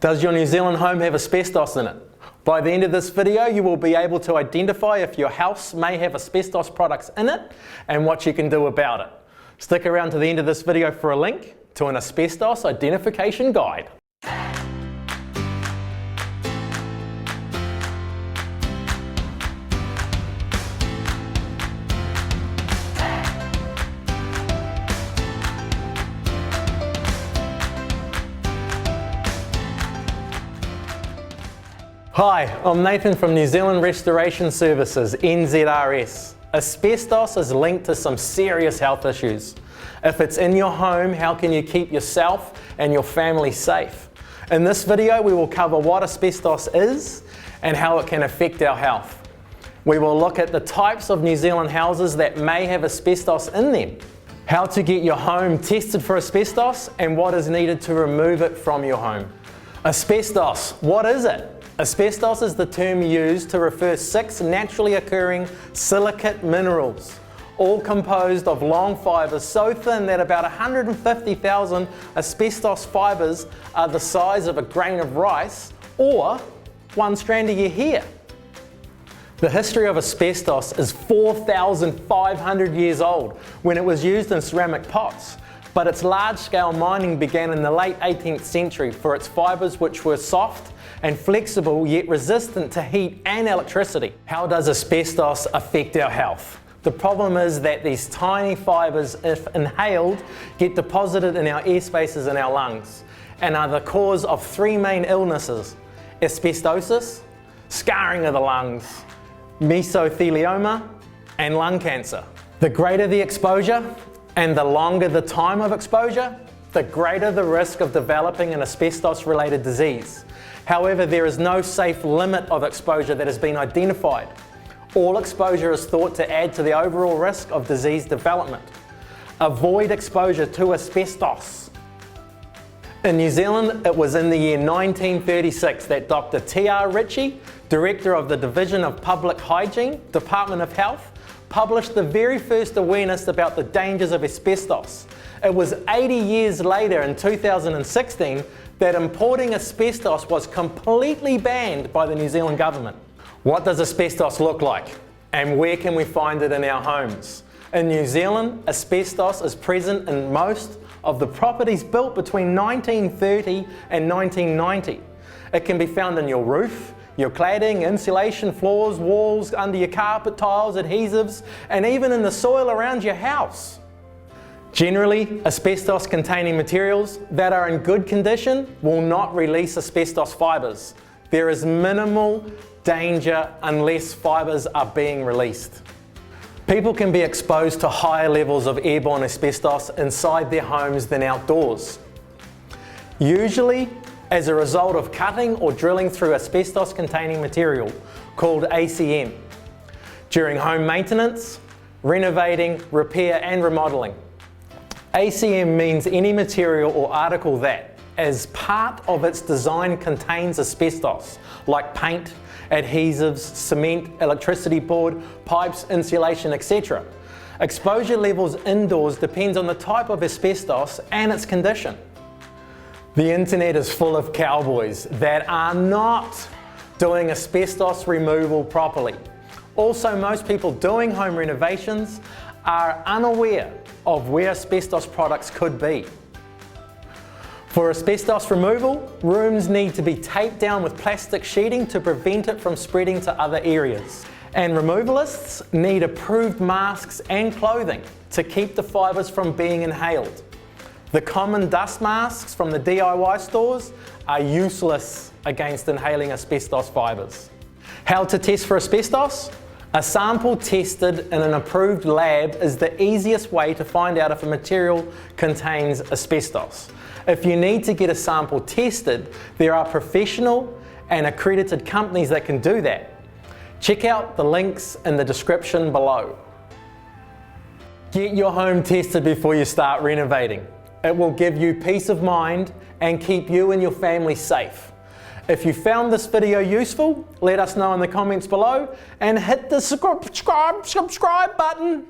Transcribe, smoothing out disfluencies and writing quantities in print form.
Does your New Zealand home have asbestos in it? By the end of this video, you will be able to identify if your house may have asbestos products in it and what you can do about it. Stick around to the end of this video for a link to an asbestos identification guide. Hi, I'm Nathan from New Zealand Restoration Services, NZRS. Asbestos is linked to some serious health issues. If it's in your home, how can you keep yourself and your family safe? In this video, we will cover what asbestos is and how it can affect our health. We will look at the types of New Zealand houses that may have asbestos in them, how to get your home tested for asbestos, and what is needed to remove it from your home. Asbestos, what is it? Asbestos is the term used to refer 6 naturally occurring silicate minerals, all composed of long fibres so thin that about 150,000 asbestos fibres are the size of a grain of rice or one strand of your hair. The history of asbestos is 4,500 years old when it was used in ceramic pots, but its large-scale mining began in the late 18th century for its fibres, which were soft and flexible yet resistant to heat and electricity. How does asbestos affect our health? The problem is that these tiny fibres, if inhaled, get deposited in our air spaces in our lungs and are the cause of 3 main illnesses: asbestosis, scarring of the lungs, mesothelioma, and lung cancer. The greater the exposure and the longer the time of exposure, the greater the risk of developing an asbestos-related disease. However, there is no safe limit of exposure that has been identified. All exposure is thought to add to the overall risk of disease development. Avoid exposure to asbestos. In New Zealand, it was in the year 1936 that Dr. T.R. Ritchie, Director of the Division of Public Hygiene, Department of Health, published the very first awareness about the dangers of asbestos. It was 80 years later, in 2016, that importing asbestos was completely banned by the New Zealand government. What does asbestos look like, and where can we find it in our homes? In New Zealand, asbestos is present in most of the properties built between 1930 and 1990. It can be found in your roof, your cladding, insulation, floors, walls, under your carpet, tiles, adhesives, and even in the soil around your house. Generally, asbestos-containing materials that are in good condition will not release asbestos fibres. There is minimal danger unless fibres are being released. People can be exposed to higher levels of airborne asbestos inside their homes than outdoors, usually as a result of cutting or drilling through asbestos-containing material called ACM, during home maintenance, renovating, repair and remodelling. ACM means any material or article that, as part of its design, contains asbestos, like paint, adhesives, cement, electricity board, pipes, insulation, etc. Exposure levels indoors depends on the type of asbestos and its condition. The internet is full of cowboys that are not doing asbestos removal properly. Also, most people doing home renovations are unaware of where asbestos products could be. For asbestos removal, rooms need to be taped down with plastic sheeting to prevent it from spreading to other areas. And removalists need approved masks and clothing to keep the fibres from being inhaled. The common dust masks from the DIY stores are useless against inhaling asbestos fibres. How to test for asbestos? A sample tested in an approved lab is the easiest way to find out if a material contains asbestos. If you need to get a sample tested, there are professional and accredited companies that can do that. Check out the links in the description below. Get your home tested before you start renovating. It will give you peace of mind and keep you and your family safe. If you found this video useful, let us know in the comments below and hit the subscribe button.